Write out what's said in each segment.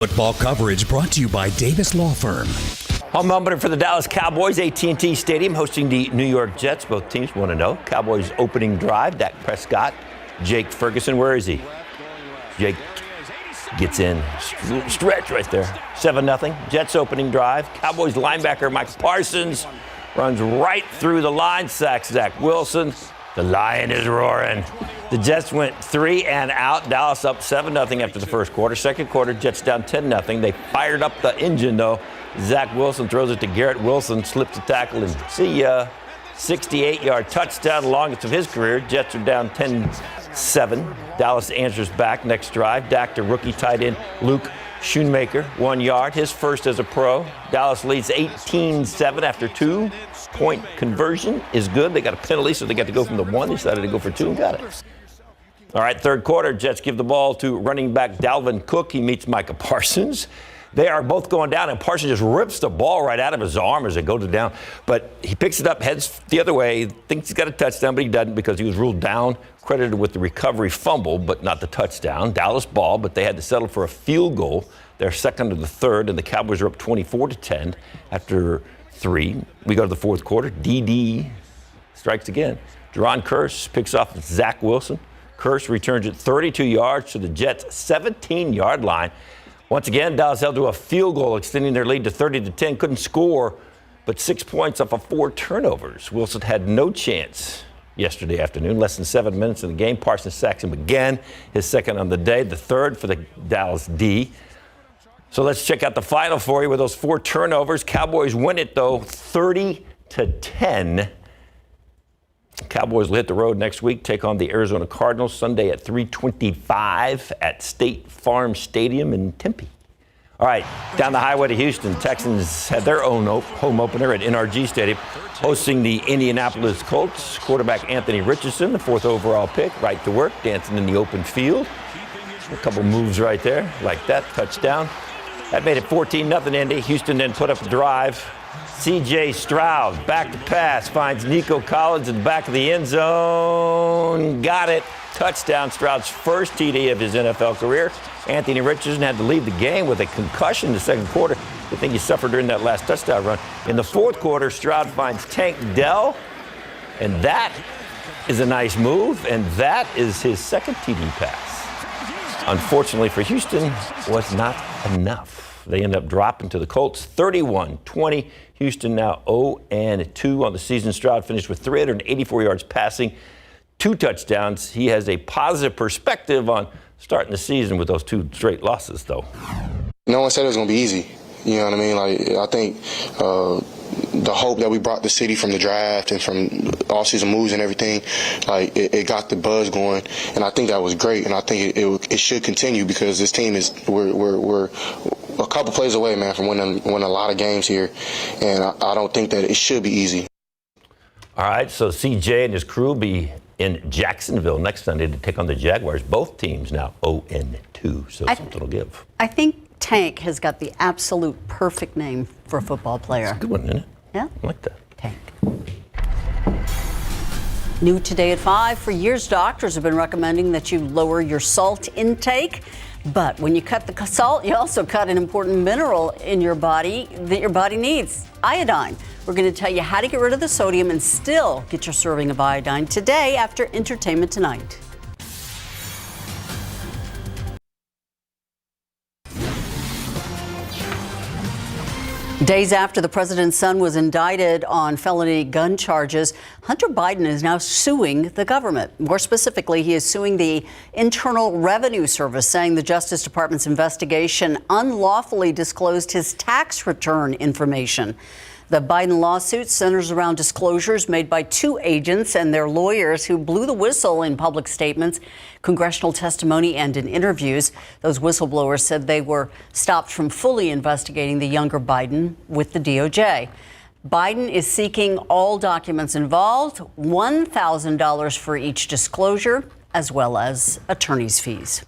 Football coverage brought to you by Davis Law Firm. Home opener for the Dallas Cowboys, AT&T Stadium, hosting the New York Jets. Both teams want to know. Cowboys opening drive, Dak Prescott, Jake Ferguson. Where is he? Jake gets in, stretch right there. 7-0. Jets opening drive. Cowboys linebacker Mike Parsons runs right through the line, sacks Zach Wilson. The lion is roaring. The Jets went 3 and out. Dallas up 7-0 after the first quarter. Second quarter, Jets down 10-0. They fired up the engine, though. Zach Wilson throws it to Garrett Wilson, slips a tackle, and see ya. 68-yard touchdown, the longest of his career. Jets are down 10-7. Dallas answers back next drive. Dak to rookie tight end Luke Schoonmaker, 1 yard, his first as a pro. Dallas leads 18-7 after 2-point conversion is good. They got a penalty, so they got to go from the 1. They decided to go for 2 and got it. All right, third quarter, Jets give the ball to running back Dalvin Cook. He meets Micah Parsons. They are both going down, and Parsons just rips the ball right out of his arm as it goes down. But he picks it up, heads the other way, thinks he's got a touchdown, but he doesn't because he was ruled down, credited with the recovery fumble, but not the touchdown. Dallas ball, but they had to settle for a field goal. They're second of the third, and the Cowboys are up 24-10 after 3. We go to the fourth quarter. DD strikes again. Jerron Kearse picks off Zach Wilson. Kearse returns it 32 yards to the Jets' 17-yard line. Once again, Dallas held to a field goal, extending their lead to 30-10. Couldn't score, but 6 points off of 4 turnovers. Wilson had no chance yesterday afternoon. Less than 7 minutes in the game. Parsons sacks him again, his second on the day, the third for the Dallas D. So let's check out the final for you with those 4 turnovers. Cowboys win it, though, 30-10. Cowboys will hit the road next week, take on the Arizona Cardinals Sunday at 3:25 at State Farm Stadium in Tempe. All right, down the highway to Houston, Texans had their own home opener at NRG Stadium, hosting the Indianapolis Colts. Quarterback Anthony Richardson, the 4th overall pick, right to work, dancing in the open field. A couple moves right there, like that, touchdown. That made it 14-0 Indy. Houston then put up a drive. C.J. Stroud, back to pass, finds Nico Collins in the back of the end zone. Got it. Touchdown, Stroud's first TD of his NFL career. Anthony Richardson had to leave the game with a concussion in the second quarter. The thing he suffered during that last touchdown run. In the fourth quarter, Stroud finds Tank Dell, and that is a nice move, and that is his second TD pass. Unfortunately for Houston, was not enough. They end up dropping to the Colts 31-20. Houston now 0-2 on the season. Stroud finished with 384 yards passing, 2 touchdowns. He has a positive perspective on starting the season with those 2 straight losses, though. No one said it was going to be easy. You know what I mean? Like, I think the hope that we brought the city from the draft and from all-season moves and everything, like, it got the buzz going, and I think that was great. And I think it should continue because this team we're a couple plays away, man, from winning a lot of games here, and I don't think that it should be easy. All right, so CJ and his crew will be in Jacksonville next Sunday to take on the Jaguars. Both teams now 0-2, so something will give. I think Tank has got the absolute perfect name for a football player. It's a good one, isn't it? Yeah. I like that. Tank. New today at 5. For years, doctors have been recommending that you lower your salt intake. But when you cut the salt, you also cut an important mineral in your body that your body needs, iodine. We're going to tell you how to get rid of the sodium and still get your serving of iodine today after Entertainment Tonight. Days after the president's son was indicted on felony gun charges, Hunter Biden is now suing the government. More specifically, he is suing the Internal Revenue Service, saying the Justice Department's investigation unlawfully disclosed his tax return information. The Biden lawsuit centers around disclosures made by 2 agents and their lawyers who blew the whistle in public statements, congressional testimony, and in interviews. Those whistleblowers said they were stopped from fully investigating the younger Biden with the DOJ. Biden is seeking all documents involved, $1,000 for each disclosure, as well as attorney's fees.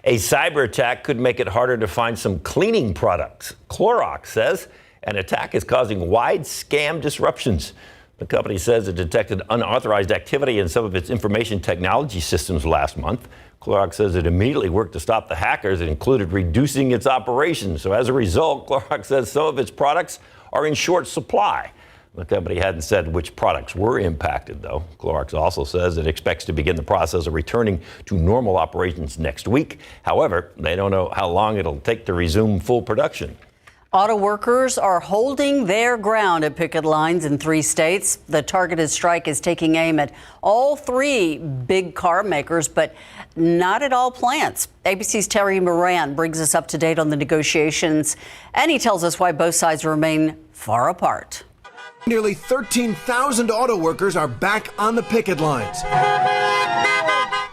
A cyber attack could make it harder to find some cleaning products. Clorox says an attack is causing wide scam disruptions. The company says it detected unauthorized activity in some of its information technology systems last month. Clorox says it immediately worked to stop the hackers. It included reducing its operations. So as a result, Clorox says some of its products are in short supply. The company hadn't said which products were impacted, though. Clorox also says it expects to begin the process of returning to normal operations next week. However, they don't know how long it'll take to resume full production. Auto workers are holding their ground at picket lines in 3 states. The targeted strike is taking aim at all 3 big car makers, but not at all plants. ABC's Terry Moran brings us up to date on the negotiations, and he tells us why both sides remain far apart. Nearly 13,000 auto workers are back on the picket lines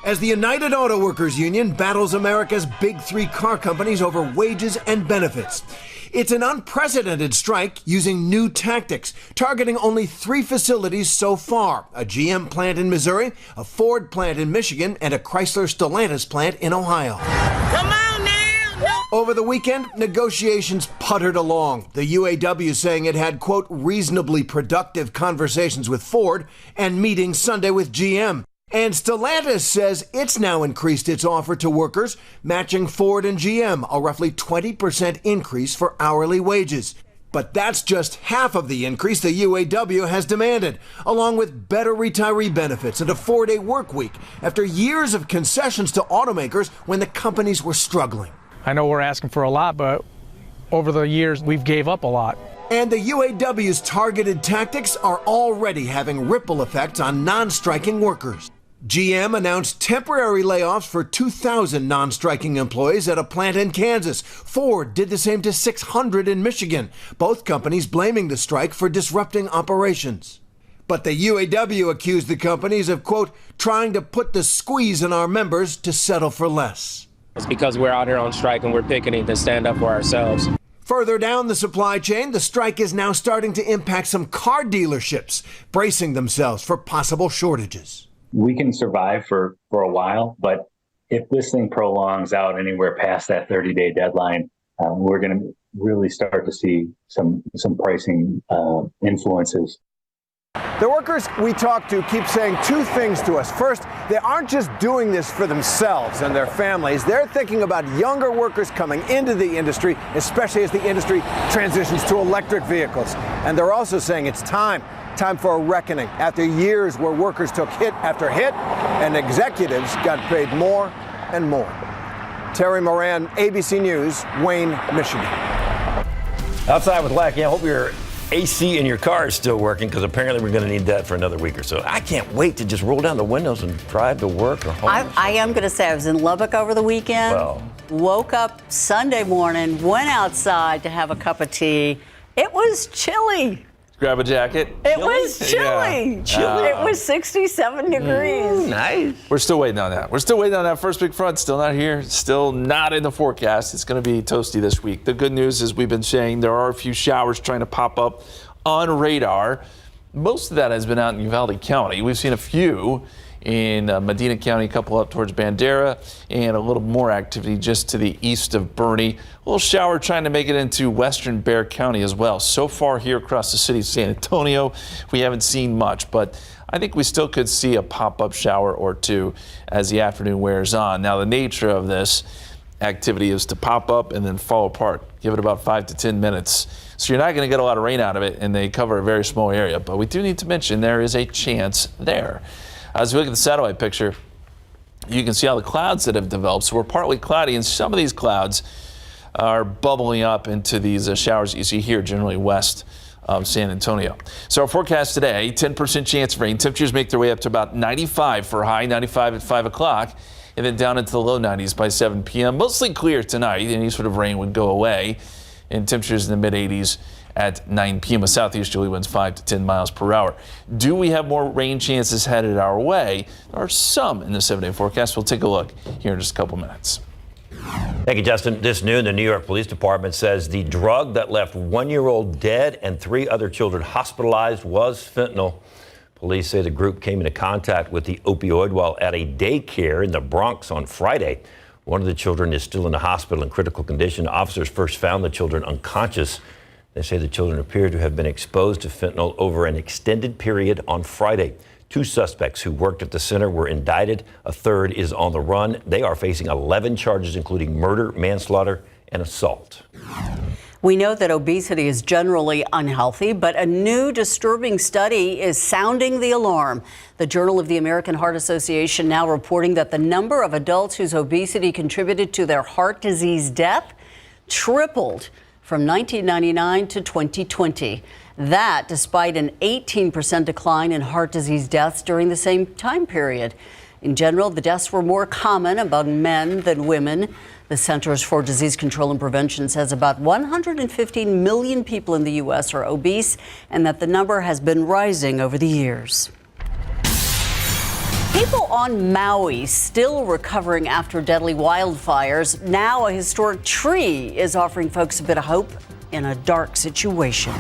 as the United Auto Workers Union battles America's big 3 car companies over wages and benefits. It's an unprecedented strike using new tactics, targeting only 3 facilities so far: a GM plant in Missouri, a Ford plant in Michigan, and a Chrysler Stellantis plant in Ohio. Come on now! Over the weekend, negotiations puttered along. The UAW saying it had, quote, reasonably productive conversations with Ford and meetings Sunday with GM. And Stellantis says it's now increased its offer to workers, matching Ford and GM, a roughly 20% increase for hourly wages. But that's just half of the increase the UAW has demanded, along with better retiree benefits and a 4-day work week after years of concessions to automakers when the companies were struggling. I know we're asking for a lot, but over the years, we've gave up a lot. And the UAW's targeted tactics are already having ripple effects on non-striking workers. GM announced temporary layoffs for 2,000 non-striking employees at a plant in Kansas. Ford did the same to 600 in Michigan, both companies blaming the strike for disrupting operations. But the UAW accused the companies of, quote, trying to put the squeeze on our members to settle for less. It's because we're out here on strike and we're picketing to stand up for ourselves. Further down the supply chain, the strike is now starting to impact some car dealerships, bracing themselves for possible shortages. We can survive for a while, but if this thing prolongs out anywhere past that 30-day deadline, we're going to really start to see some pricing influences. The workers we talked to keep saying 2 things to us. First, they aren't just doing this for themselves and their families. They're thinking about younger workers coming into the industry, especially as the industry transitions to electric vehicles. And they're also saying it's time for a reckoning after years where workers took hit after hit and executives got paid more and more. Terry Moran, ABC News, Wayne, Michigan. Outside with Lackey, I hope your AC in your car is still working, because apparently we're going to need that for another week or so. I can't wait to just roll down the windows and drive to work or home. I am going to say I was in Lubbock over the weekend. Woke up Sunday morning, went outside to have a cup of tea. It was chilly. Grab a jacket. It was chilly. Yeah. It was 67 degrees. Nice. We're still waiting on that. We're still waiting on that first big front. Still not here. Still not in the forecast. It's going to be toasty this week. The good news is we've been saying there are a few showers trying to pop up on radar. Most of that has been out in Uvalde County. We've seen a few in Medina County, a couple up towards Bandera, and a little more activity just to the east of Bernie. A little shower trying to make it into western Bexar County as well. So far here across the city of San Antonio, we haven't seen much, but I think we still could see a pop-up shower or 2 as the afternoon wears on. Now, the nature of this activity is to pop up and then fall apart. Give it about 5 to 10 minutes. So you're not going to get a lot of rain out of it, and they cover a very small area. But we do need to mention there is a chance there. As we look at the satellite picture, you can see all the clouds that have developed. So we're partly cloudy, and some of these clouds are bubbling up into these showers that you see here, generally west of San Antonio. So our forecast today, 10% chance of rain. Temperatures make their way up to about 95 for a high, 95 at 5 o'clock, and then down into the low 90s by 7 p.m. Mostly clear tonight. Any sort of rain would go away, and temperatures in the mid-80s at 9 p.m. with southeasterly winds 5 to 10 miles per hour. Do we have more rain chances headed our way? There are some in the 7-day forecast. We'll take a look here in just a couple minutes. Thank you, Justin. This noon, the New York Police Department says the drug that left 1-year-old dead and 3 other children hospitalized was fentanyl. Police say the group came into contact with the opioid while at a daycare in the Bronx on Friday. One of the children is still in the hospital in critical condition. Officers first found the children unconscious. They say the children appear to have been exposed to fentanyl over an extended period on Friday. 2 suspects who worked at the center were indicted. A third is on the run. They are facing 11 charges, including murder, manslaughter, and assault. We know that obesity is generally unhealthy, but a new disturbing study is sounding the alarm. The Journal of the American Heart Association now reporting that the number of adults whose obesity contributed to their heart disease death tripled from 1999 to 2020. That despite an 18% decline in heart disease deaths during the same time period. In general, the deaths were more common among men than women. The Centers for Disease Control and Prevention says about 115 million people in the U.S. are obese and that the number has been rising over the years. People on Maui still recovering after deadly wildfires. Now a historic tree is offering folks a bit of hope in a dark situation.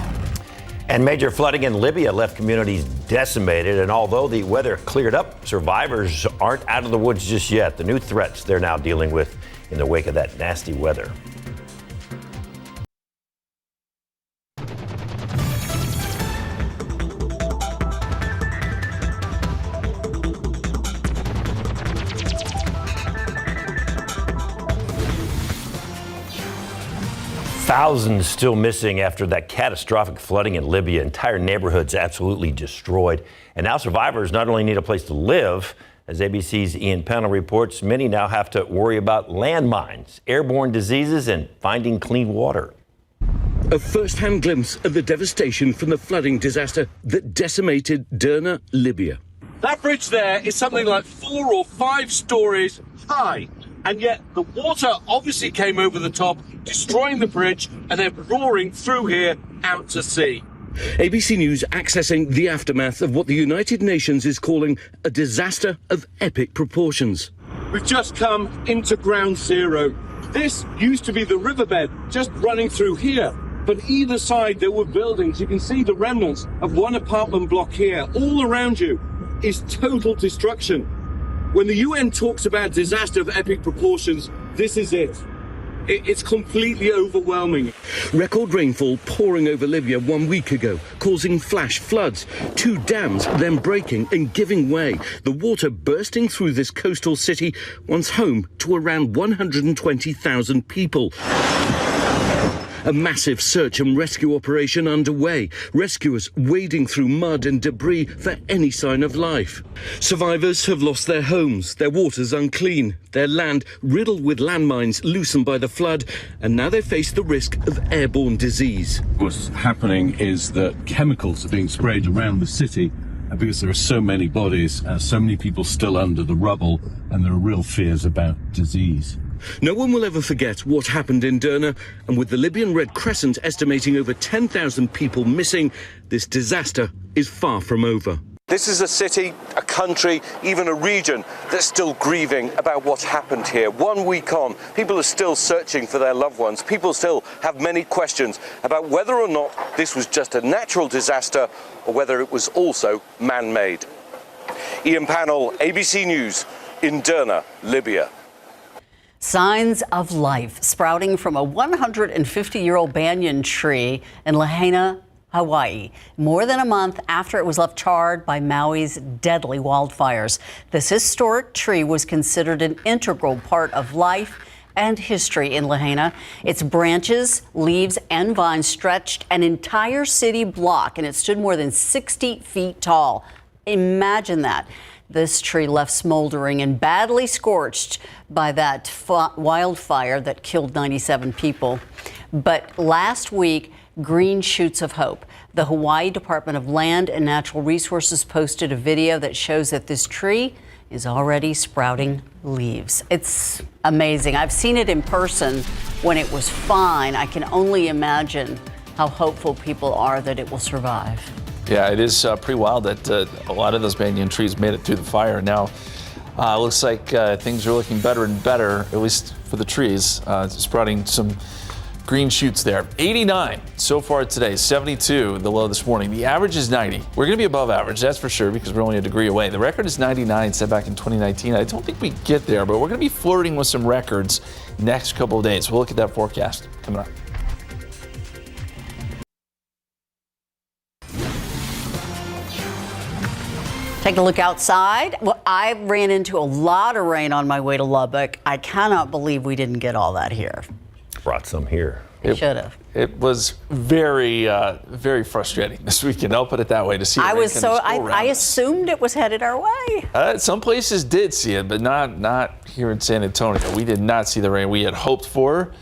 And major flooding in Libya left communities decimated. And although the weather cleared up, survivors aren't out of the woods just yet. The new threats they're now dealing with in the wake of that nasty weather. Thousands still missing after that catastrophic flooding in Libya. Entire neighborhoods absolutely destroyed. And now survivors not only need a place to live, as ABC's Ian Pennell reports, many now have to worry about landmines, airborne diseases, and finding clean water. A first-hand glimpse of the devastation from the flooding disaster that decimated Derna, Libya. That bridge there is something like 4 or 5 stories high. And yet the water obviously came over the top, destroying the bridge and then roaring through here out to sea. ABC News accessing the aftermath of what the United Nations is calling a disaster of epic proportions. We've just come into ground zero. This used to be the riverbed just running through here. But either side there were buildings. You can see the remnants of one apartment block here. All around you is total destruction. When the UN talks about disaster of epic proportions, this is it. It's completely overwhelming. Record rainfall pouring over Libya 1 week ago, causing flash floods. 2 dams then breaking and giving way. The water bursting through this coastal city, once home to around 120,000 people. A massive search and rescue operation underway. Rescuers wading through mud and debris for any sign of life. Survivors have lost their homes, their waters unclean, their land riddled with landmines loosened by the flood, and now they face the risk of airborne disease. What's happening is that chemicals are being sprayed around the city because there are so many bodies, so many people still under the rubble, and there are real fears about disease. No one will ever forget what happened in Derna, and with the Libyan Red Crescent estimating over 10,000 people missing, this disaster is far from over. This is a city, a country, even a region that's still grieving about what's happened here. 1 week on, people are still searching for their loved ones. People still have many questions about whether or not this was just a natural disaster or whether it was also man-made. Ian Pennell, ABC News, in Derna, Libya. Signs of life sprouting from a 150-year-old banyan tree in Lahaina, Hawaii, more than a month after it was left charred by Maui's deadly wildfires. This historic tree was considered an integral part of life and history in Lahaina. Its branches, leaves, and vines stretched an entire city block, and it stood more than 60 feet tall. Imagine that. This tree left smoldering and badly scorched by that wildfire that killed 97 people. But last week, green shoots of hope. The Hawaii Department of Land and Natural Resources posted a video that shows that this tree is already sprouting leaves. It's amazing. I've seen it in person when it was fine. I can only imagine how hopeful people are that it will survive. Yeah, it is pretty wild that a lot of those banyan trees made it through the fire. Now, it looks like things are looking better and better, at least for the trees, sprouting some green shoots there. 89 so far today, 72 the low this morning. The average is 90. We're going to be above average, that's for sure, because we're only a degree away. The record is 99, set back in 2019. I don't think we get there, but we're going to be flirting with some records next couple of days. We'll look at that forecast coming up. Take a look outside. Well, I ran into a lot of rain on my way to Lubbock. I cannot believe we didn't get all that here. Brought some here. We should have. It was very, very frustrating this weekend. I'll put it that way. To see it, I assumed it was headed our way. Some places did see it, but not here in San Antonio. We did not see the rain we had hoped for.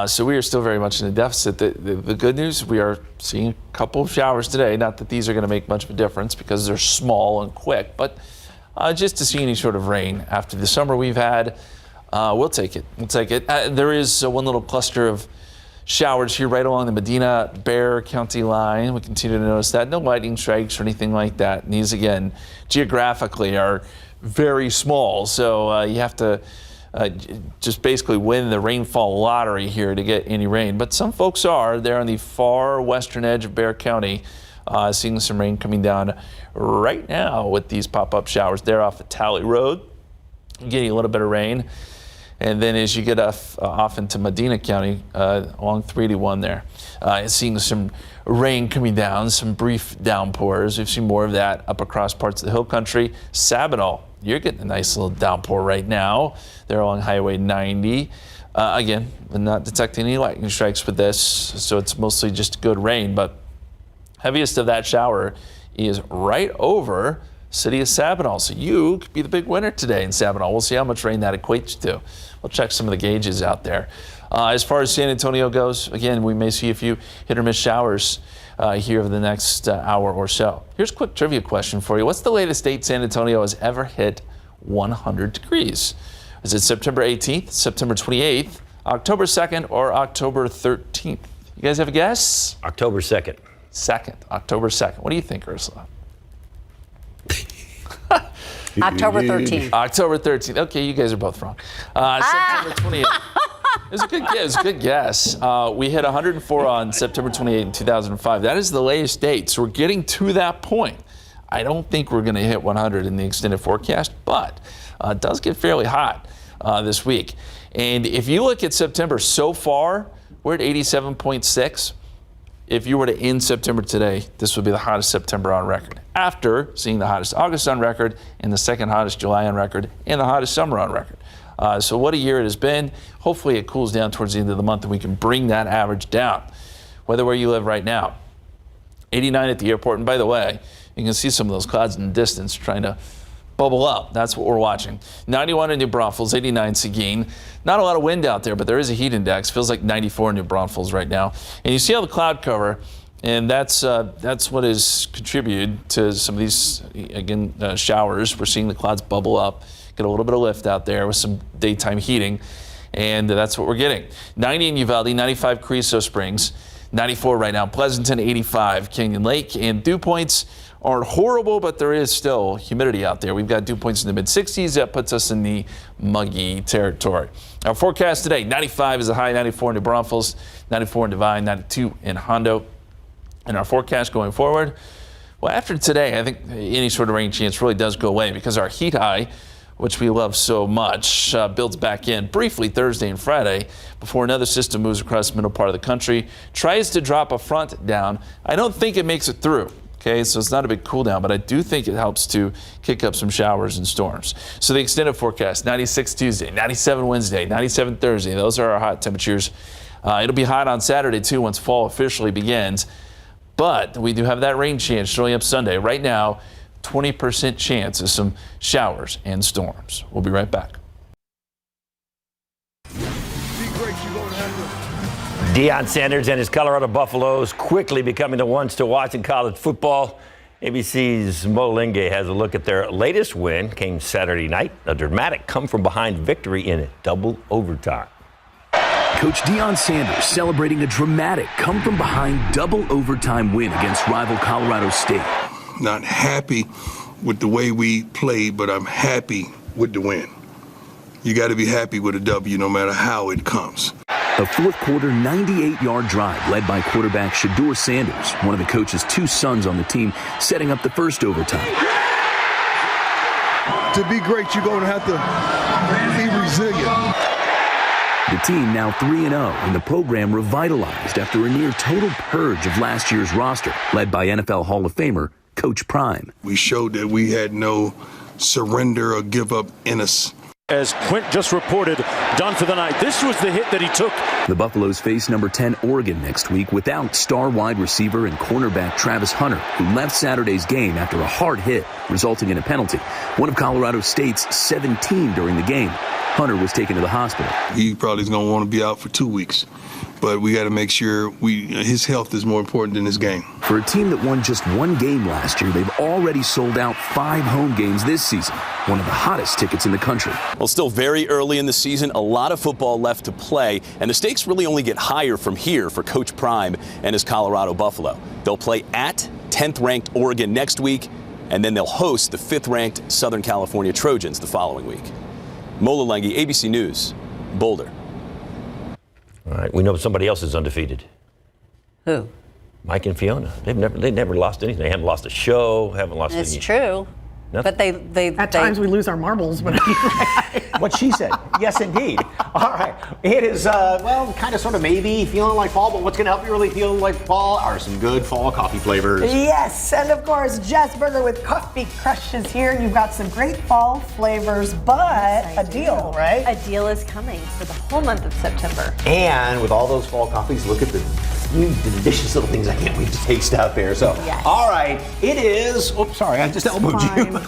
So we are still very much in a deficit. The good news, we are seeing a couple of showers today. Not that these are going to make much of a difference because they're small and quick, but just to see any sort of rain after the summer we've had, we'll take it. We'll take it. There is one little cluster of showers here right along the Medina-Bexar County line. We continue to notice that. No lightning strikes or anything like that. And these, again, geographically are very small, so you have to just basically win the rainfall lottery here to get any rain. But some folks are there on the far western edge of Bexar County, seeing some rain coming down right now with these pop-up showers there off of Talley Road. Getting a little bit of rain. And then as you get off into Medina County, along 381 there, seeing some rain coming down, some brief downpours. We've seen more of that up across parts of the hill country. Sabinal, you're getting a nice little downpour right now. They're along Highway 90. Again, we're not detecting any lightning strikes with this, so it's mostly just good rain. But heaviest of that shower is right over city of Sabinal. So you could be the big winner today in Sabinal. We'll see how much rain that equates to. We'll check some of the gauges out there. As far as San Antonio goes, again, we may see a few hit or miss showers here over the next hour or so. Here's a quick trivia question for you. What's the latest date San Antonio has ever hit 100 degrees? Is it September 18th, September 28th, October 2nd, or October 13th? You guys have a guess? October 2nd. October 2nd. What do you think, Ursula? October 13th. October 13th. Okay, you guys are both wrong. September 28th. It was a good guess. We hit 104 on September 28th in 2005. That is the latest date. So we're getting to that point. I don't think we're going to hit 100 in the extended forecast, but it does get fairly hot this week. And if you look at September so far, we're at 87.6. If you were to end September today, this would be the hottest September on record, after seeing the hottest August on record and the second hottest July on record and the hottest summer on record. So what a year it has been. Hopefully it cools down towards the end of the month and we can bring that average down. Whether where you live right now. 89 at the airport. And by the way, you can see some of those clouds in the distance trying to bubble up. That's what we're watching. 91 in New Braunfels, 89 Seguin. Not a lot of wind out there, but there is a heat index. Feels like 94 in New Braunfels right now. And you see all the cloud cover, and that's what has contributed to some of these, again, showers. We're seeing the clouds bubble up, get a little bit of lift out there with some daytime heating, and that's what we're getting. 90 in Uvalde, 95 Carrizo Springs, 94 right now. Pleasanton, 85. Canyon Lake and dew points aren't horrible, but there is still humidity out there. We've got dew points in the mid-60s. That puts us in the muggy territory. Our forecast today, 95 is the high, 94 in New Braunfels, 94 in Divine, 92 in Hondo. And our forecast going forward, well, after today, I think any sort of rain chance really does go away because our heat high, which we love so much, builds back in briefly Thursday and Friday before another system moves across the middle part of the country, tries to drop a front down. I don't think it makes it through. Okay, so it's not a big cool down, but I do think it helps to kick up some showers and storms. So the extended forecast, 96 Tuesday, 97 Wednesday, 97 Thursday. Those are our hot temperatures. It'll be hot on Saturday, too, once fall officially begins. But we do have that rain chance showing up Sunday. Right now, 20% chance of some showers and storms. We'll be right back. Deion Sanders and his Colorado Buffaloes quickly becoming the ones to watch in college football. ABC's Mo Lingay has a look at their latest win. Came Saturday night, a dramatic come-from-behind victory in double overtime. Coach Deion Sanders celebrating a dramatic come-from-behind double overtime win against rival Colorado State. Not happy with the way we played, but I'm happy with the win. You got to be happy with a W no matter how it comes. A fourth quarter 98-yard drive led by quarterback Shedeur Sanders, one of the coach's two sons on the team, setting up the first overtime. To be great, you're going to have to be resilient. The team now 3-0 and the program revitalized after a near total purge of last year's roster, led by NFL Hall of Famer Coach Prime. We showed that we had no surrender or give up in us. As Quint just reported, done for the night. This was the hit that he took. The Buffaloes face number 10 Oregon next week without star wide receiver and cornerback Travis Hunter, who left Saturday's game after a hard hit, resulting in a penalty. One of Colorado State's 17 during the game. Hunter was taken to the hospital. He probably is going to want to be out for 2 weeks. But we got to make sure his health is more important than his game. For a team that won just one game last year, they've already sold out 5 home games this season, one of the hottest tickets in the country. Well, still very early in the season, a lot of football left to play, and the stakes really only get higher from here for Coach Prime and his Colorado Buffalo. They'll play at 10th-ranked Oregon next week, and then they'll host the 5th-ranked Southern California Trojans the following week. Mola Lengi, ABC News, Boulder. All right, we know somebody else is undefeated. Who? Mike and Fiona. They've never lost anything. They haven't lost a show, haven't lost It's any. true. Nothing. But they At times we lose our marbles, but What she said. Yes, indeed. All right. It is, kind of sort of maybe feeling like fall, but what's going to help you really feel like fall are some good fall coffee flavors. yes, and of course, Jess Burger with Coffee Crush is here. You've got some great fall flavors, but a deal, right? A deal is coming for the whole month of September. And with all those fall coffees, look at the delicious little things I can't wait to taste out there. So, all right, it is. Oops, sorry, I just elbowed you.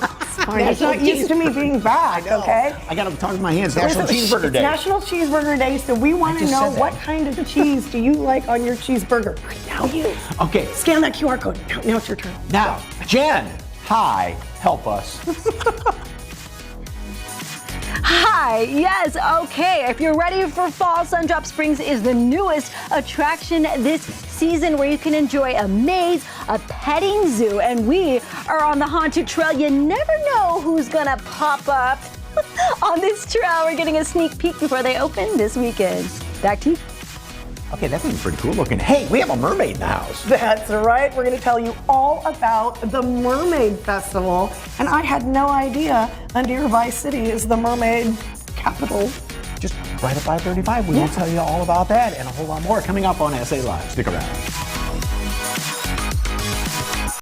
It's not used to me being back, okay? I got to talk with my hands. National Cheeseburger Day. National Cheeseburger Day, so we want to know what kind of cheese do you like on your cheeseburger? Now you. Okay. Scan that QR code. Now it's your turn. Now, Jen, hi, help us. Hi, yes, okay. If you're ready for fall, Sundrop Springs is the newest attraction this season where you can enjoy a maze, a petting zoo, and we are on the Haunted Trail. You never know who's gonna pop up on this trail. We're getting a sneak peek before they open this weekend. Back to you. Okay, that thing's pretty cool looking. Hey, we have a mermaid in the house. That's right. We're going to tell you all about the Mermaid Festival. And I had no idea Nearby City is the mermaid capital. Just right at 5:35, we will tell you all about that and a whole lot more coming up on SA Live. Stick around.